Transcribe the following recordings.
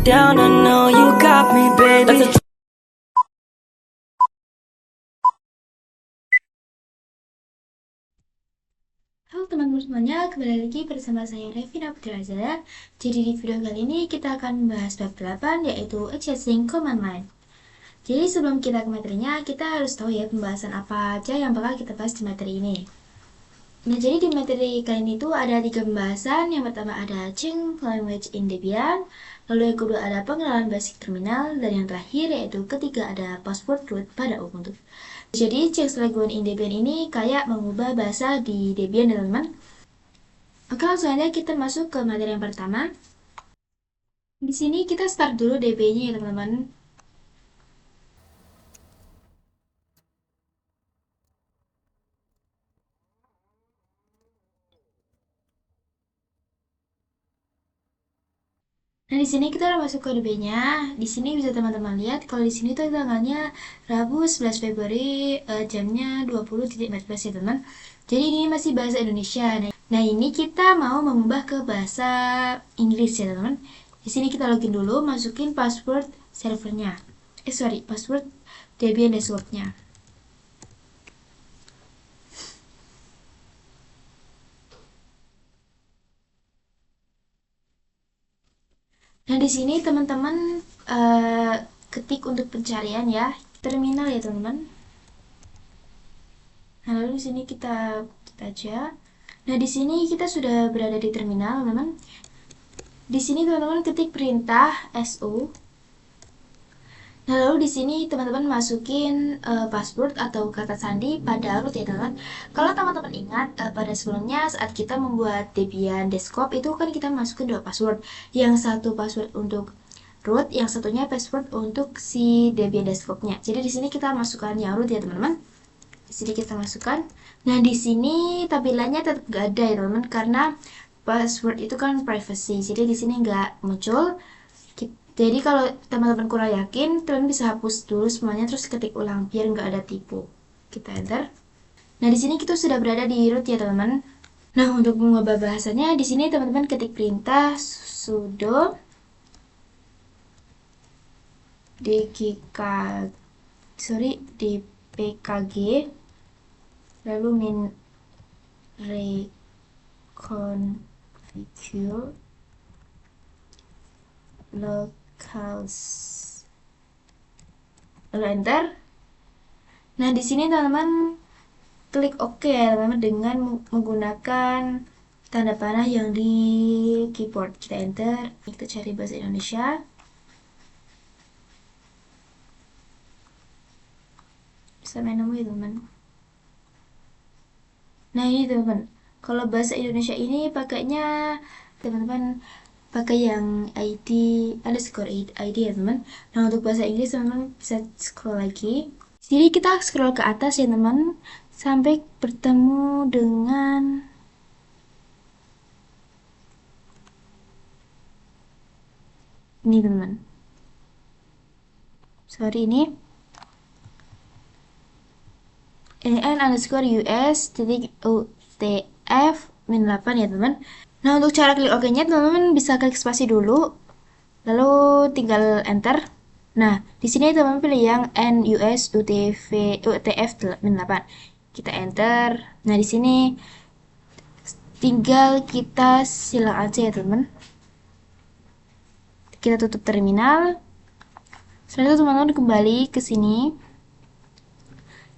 down, I know you got me, baby. Halo teman-teman semuanya, kembali lagi bersama saya Revina Putraza. Jadi di video kali ini kita akan membahas bab 8 yaitu Accessing Command Line. Jadi sebelum kita ke materinya, kita harus tahu ya pembahasan apa aja yang bakal kita bahas di materi ini. Nah, jadi di materi kali ini tuh ada 3 pembahasan. Yang pertama ada Change Language in Debian, lalu yang kedua ada pengenalan basic terminal, dan yang terakhir yaitu ketiga ada password root pada Ubuntu. Jadi Change Language in Debian ini kayak mengubah bahasa di Debian, teman-teman. Oke, langsung aja kita masuk ke materi yang pertama. Di sini kita start dulu DB-nya ya, teman-teman. Nah, di sini kita udah masuk ke DB-nya. Di sini bisa teman-teman lihat kalau di sini tuh tanggalnya Rabu 11 Februari, jamnya 20.14 ya, teman. Jadi ini masih bahasa Indonesia. Nah, ini kita mau mengubah ke bahasa Inggris ya, teman. Di sini kita login dulu, masukin password servernya. Password Debian desktopnya. Nah, di sini teman-teman ketik untuk pencarian ya, terminal ya, teman-teman. Nah, lalu di sini kita ketik aja. Nah, di sini kita sudah berada di terminal, teman-teman. Di sini teman-teman ketik perintah su. Nah, lalu di sini teman-teman masukin password atau kata sandi pada root ya, teman-teman. Kalau teman-teman ingat pada sebelumnya saat kita membuat Debian desktop itu kan kita masukin dua password. Yang satu password untuk root, yang satunya password untuk si Debian desktopnya. Jadi di sini kita masukkan yang root ya, teman-teman. Di sini kita masukkan. Nah, di sini tampilannya tetap gak ada ya, teman-teman, karena password itu kan privacy. Jadi di sini nggak muncul. Jadi kalau teman-teman kurang yakin, teman bisa hapus dulu semuanya terus ketik ulang biar nggak ada tipu. Kita enter. Nah, di sini kita sudah berada di root ya, teman-teman. Nah, untuk mengubah bahasanya di sini teman-teman ketik perintah sudo dpkg lalu min reconfigure locals lalu enter. Nah, di sini teman-teman klik OK ya, teman-teman, dengan menggunakan tanda panah yang di keyboard. Kita enter. Kita cari bahasa Indonesia. Bisa main nemu ya, teman-teman. Nah, ini teman-teman, kalau bahasa Indonesia ini pakainya teman-teman pakai yang ID underscore ID ya, teman. Nah, untuk bahasa Inggris teman-teman bisa scroll lagi. Jadi kita scroll ke atas ya, teman, sampai bertemu dengan ini, teman. Sorry, ini n underscore us titik utf min 8 ya, teman. Nah, untuk cara klik OK nya teman-teman bisa klik spasi dulu lalu tinggal enter. Nah, di sini teman-teman pilih yang NUS UTF min 8. Kita enter. Nah, di sini tinggal kita silang aja ya, teman. Kita tutup terminal. Setelah itu teman-teman kembali ke sini.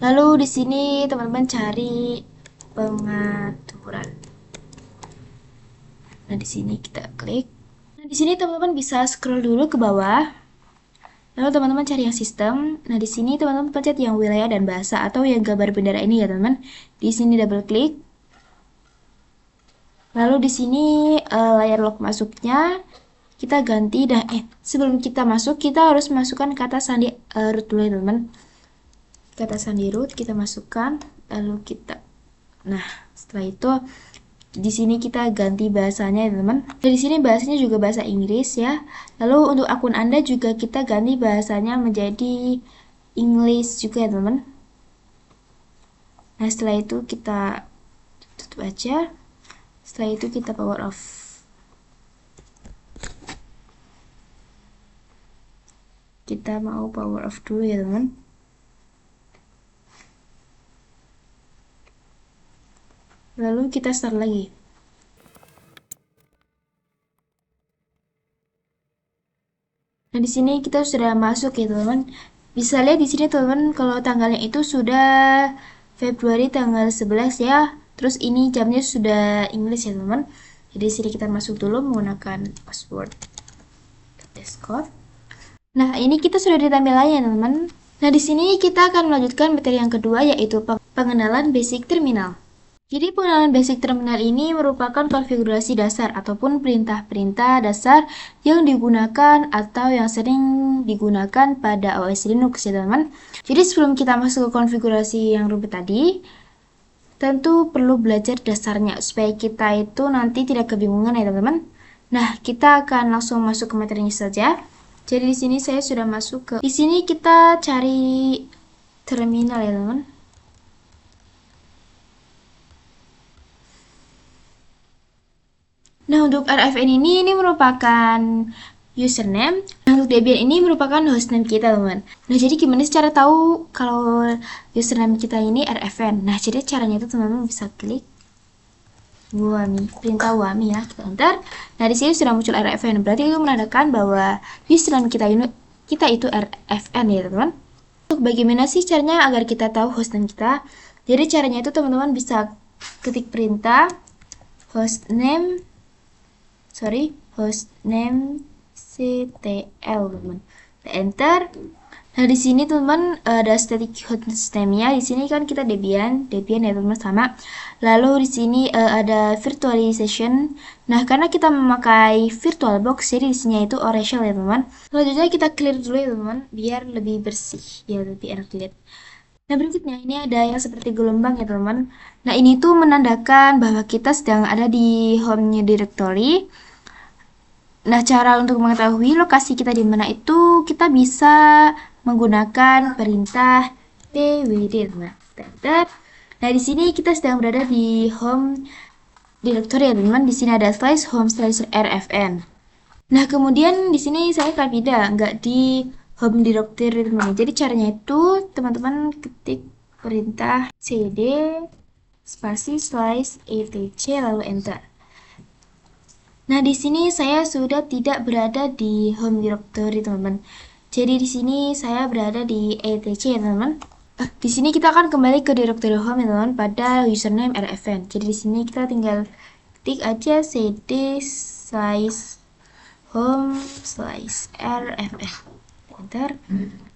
Lalu di sini teman-teman cari pengaturan. Nah, di sini kita klik. Nah, di sini teman-teman bisa scroll dulu ke bawah. Lalu teman-teman cari yang sistem. Nah, di sini teman-teman pencet yang wilayah dan bahasa atau yang gambar bendera ini ya, teman-teman. Di sini double klik. Lalu di sini layar log masuknya kita ganti. Sebelum kita masuk kita harus masukkan kata sandi root dulu ya, teman-teman. Kata sandi root kita masukkan, lalu kita. Nah, setelah itu di sini kita ganti bahasanya ya, teman. Dan di sini bahasanya juga bahasa Inggris ya. Lalu untuk akun Anda juga kita ganti bahasanya menjadi English juga ya, teman. Nah, setelah itu kita tutup aja. Setelah itu kita power off. kita mau power off dulu ya teman. Lalu kita start lagi. Nah, di sini kita sudah masuk ya, teman-teman. Bisa lihat di sini, teman-teman, kalau tanggalnya itu sudah Februari tanggal 11 ya. Terus ini jamnya sudah Inggris ya, teman-teman. Jadi di sini kita masuk dulu menggunakan password desktop. Nah, ini kita sudah di tampilannya, teman-teman. Nah, di sini kita akan melanjutkan materi yang kedua, yaitu pengenalan basic terminal. Jadi pengenalan basic terminal ini merupakan konfigurasi dasar ataupun perintah-perintah dasar yang digunakan atau yang sering digunakan pada OS Linux ya teman-teman. Jadi sebelum kita masuk ke konfigurasi yang rumit tadi, tentu perlu belajar dasarnya supaya kita itu nanti tidak kebingungan ya teman-teman. Nah, kita akan langsung masuk ke materinya saja. Jadi di sini saya sudah masuk ke di sini kita cari terminal ya teman-teman. Nah, untuk RFN ini merupakan username. Nah, untuk Debian ini merupakan hostname kita, teman. Nah, jadi gimana sih cara tahu kalau username kita ini RFN? Nah, jadi caranya itu teman-teman bisa klik Wami, perintah Wami ya, kita enter. Nah, di sini sudah muncul RFN. Berarti itu menandakan bahwa username kita itu RFN ya, teman. Untuk bagaimana sih caranya agar kita tahu hostname kita? Jadi caranya itu teman-teman bisa ketik perintah hostname ctl teman. Enter. Nah, di sini teman ada static hostname-nya. Di sini kan kita Debian ya teman sama. Lalu di sini ada virtualization. Nah, karena kita memakai VirtualBox, jadi di sini itu Oracle ya teman. Selanjutnya kita clear dulu ya teman, biar lebih bersih, ya lebih enak dilihat. Nah, berikutnya ini ada yang seperti gelombang ya teman. Nah, ini tuh menandakan bahwa kita sedang ada di home directory. Nah, cara untuk mengetahui lokasi kita di mana itu kita bisa menggunakan perintah pwd. Nah, di sini kita sedang berada di home directory ya teman. Di sini ada /home/rfn. Nah, kemudian di sini saya akan pindah, nggak di home directory teman. Jadi caranya itu teman-teman ketik perintah cd spasi /etc lalu enter. Nah, di sini saya sudah tidak berada di home directory, teman-teman. Jadi di sini saya berada di etc ya, teman-teman. Di sini kita akan kembali ke directory home ya, teman-teman, pada username rfn. Jadi di sini kita tinggal ketik aja cd /home/rfn. Enter.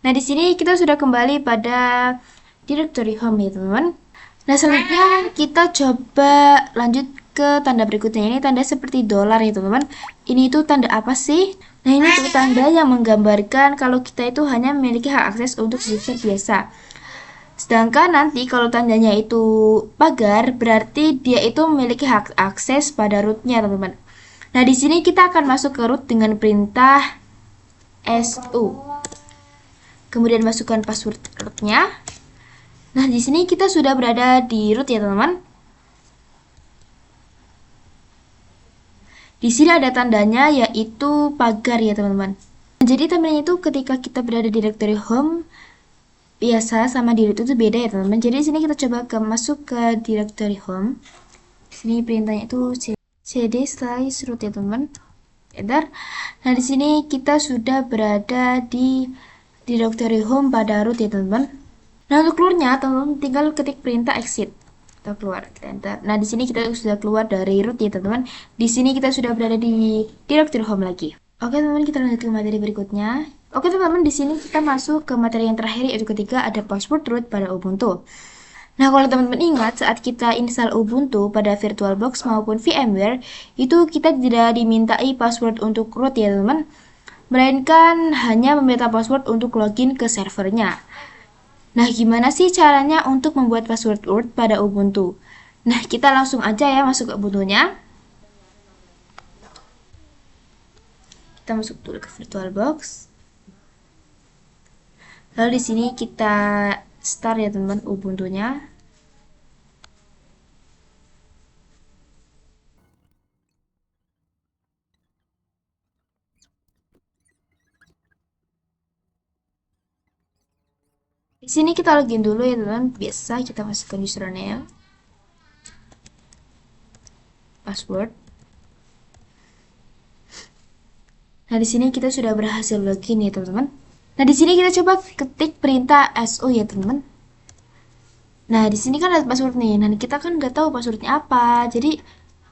Nah, di sini kita sudah kembali pada directory home ya, teman-teman. Nah, selanjutnya kita coba lanjut ke tanda berikutnya. Ini tanda seperti dolar ya teman-teman. Ini itu tanda apa sih? Nah, ini tuh tanda yang menggambarkan kalau kita itu hanya memiliki hak akses untuk user biasa. Sedangkan nanti kalau tandanya itu pagar, berarti dia itu memiliki hak akses pada rootnya teman-teman. Nah, di sini kita akan masuk ke root dengan perintah su. Kemudian masukkan password rootnya. Nah, di sini kita sudah berada di root ya teman-teman. Di sini ada tandanya yaitu pagar ya teman-teman. Jadi tandanya itu ketika kita berada di directory home biasa sama di root itu beda ya teman-teman. Jadi di sini kita coba masuk ke directory home. Di sini perintahnya itu cd/root ya teman-teman. Enter. Nah, di sini kita sudah berada di directory home pada root ya teman-teman. Nah, untuk keluarnya teman-teman tinggal ketik perintah exit. Kita keluar, kita enter. Nah, di sini kita sudah keluar dari root ya teman-teman. Di sini kita sudah berada di directory home lagi. Oke teman-teman, kita lanjut ke materi berikutnya. Oke teman-teman, di sini kita masuk ke materi yang terakhir yaitu ketika ada password root pada Ubuntu. Nah, kalau teman-teman ingat saat kita install Ubuntu pada VirtualBox maupun VMware, itu kita tidak dimintai password untuk root ya teman-teman, melainkan hanya meminta password untuk login ke servernya. Nah, gimana sih caranya untuk membuat password root pada Ubuntu? Nah, kita langsung aja ya masuk ke Ubuntunya. Kita masuk dulu ke VirtualBox. Lalu di sini kita start ya teman-teman Ubuntunya. Di sini kita login dulu ya teman-teman. Biasa kita masukkan username, password. Nah, di sini kita sudah berhasil login ya teman-teman. Nah, di sini kita coba ketik perintah SO ya teman-teman. Nah, di sini kan ada password nih. Nah, kita kan nggak tahu passwordnya apa. Jadi,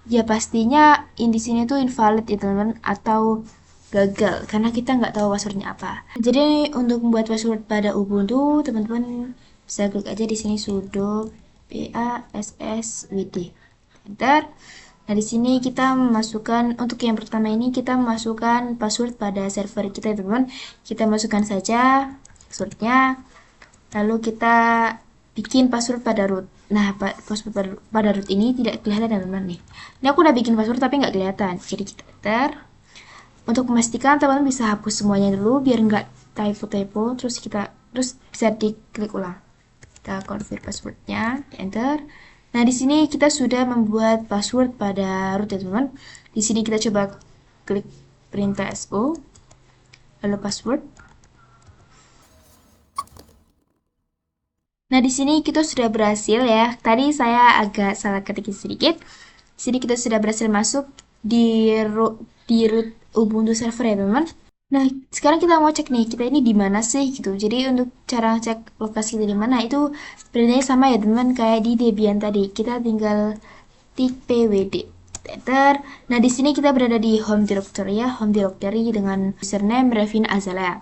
ya pastinya di sini tuh invalid ya teman-teman, atau gagal karena kita nggak tahu passwordnya apa. Jadi, untuk membuat password pada Ubuntu, teman-teman bisa klik aja di sini sudo passwd. Enter. Nah, di sini kita memasukkan, untuk yang pertama ini kita memasukkan password pada server kita, teman-teman. Kita masukkan saja passwordnya, lalu kita bikin password pada root. Nah, password pada root ini tidak kelihatan, teman-teman nih. Ini aku udah bikin password tapi nggak kelihatan. Jadi kita enter. Untuk memastikan teman-teman bisa hapus semuanya dulu biar nggak typo, terus bisa diklik ulang. Kita confirm passwordnya, enter. Nah, di sini kita sudah membuat password pada root ya teman-teman. Di sini kita coba klik perintah SO, lalu password. Nah, di sini kita sudah berhasil ya. Tadi saya agak salah ketik sedikit. Di sini kita sudah berhasil masuk di root Ubuntu server ya teman-teman. Nah, sekarang kita mau cek nih, kita ini di mana sih gitu. Jadi untuk cara cek lokasi kita di mana itu sebenarnya sama ya teman-teman kayak di Debian tadi. Kita tinggal tik pwd enter. Nah, di sini kita berada di home directory ya, home directory dengan username Revin Azalea.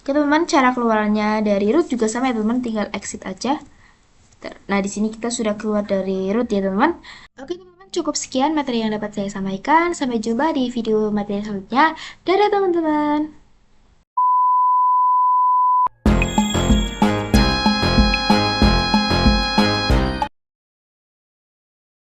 Oke teman-teman, cara keluarnya dari root juga sama ya teman-teman, tinggal exit aja. Nah, di sini kita sudah keluar dari root ya teman-teman. Oke teman-teman, cukup sekian materi yang dapat saya sampaikan. Sampai jumpa di video materi selanjutnya. Dadah teman-teman.